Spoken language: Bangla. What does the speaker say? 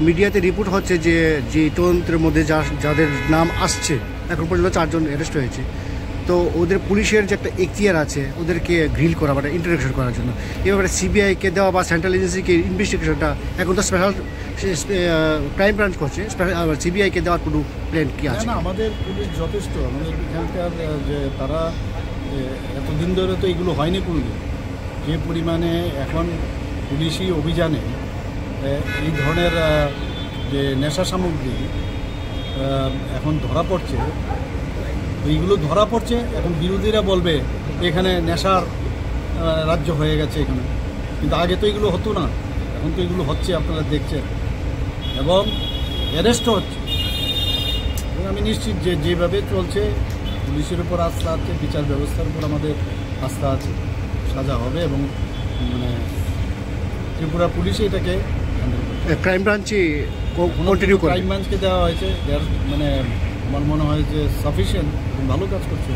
মিডিয়াতে রিপোর্ট হচ্ছে যে তদন্তের মধ্যে যাদের নাম আসছে এখন পর্যন্ত 4 জন অ্যারেস্ট হয়েছে, তো ওদের পুলিশের যে একটা এখতিয়ার আছে ওদেরকে গ্রিল করা বা ইন্টারোগেশন করার জন্য, এভাবে সিবিআইকে দেওয়া বা সেন্ট্রাল এজেন্সিকে ইনভেস্টিগেশনটা এখন তো স্পেশাল ক্রাইম ব্রাঞ্চ করছে, সিবিআইকে দেওয়ার কোনো প্ল্যান কি আছে? না, আমাদের পুলিশ যথেষ্ট, আমাদের এখানকার যে তারা এতদিন ধরে তো এগুলো হয়নি কোনোদিন। যে পরিমাণে এখন পুলিশি অভিযানে এই ধরনের যে নেশা সামগ্রী এখন ধরা পড়ছে, এইগুলো ধরা পড়ছে, এখন বিরোধীরা বলবে এখানে নেশার রাজ্য হয়ে গেছে এখানে, কিন্তু আগে তো এগুলো হতো না, এখন তো এগুলো হচ্ছে, আপনারা দেখছেন, এবং অ্যারেস্টও হচ্ছে। এবং আমি নিশ্চিত যে যেভাবে চলছে পুলিশের উপর আস্থা আছে, বিচার ব্যবস্থার উপর আমাদের আস্থা আছে, সাজা হবে এবং মানে ত্রিপুরা পুলিশে এটাকে ক্রাইম ব্রাঞ্চে কন্টিনিউ করে, ক্রাইম ব্রাঞ্চকে দেওয়া হয়েছে, মানে আমার মনে হয় যে সাফিসিয়েন্ট, ভালো কাজ করছে।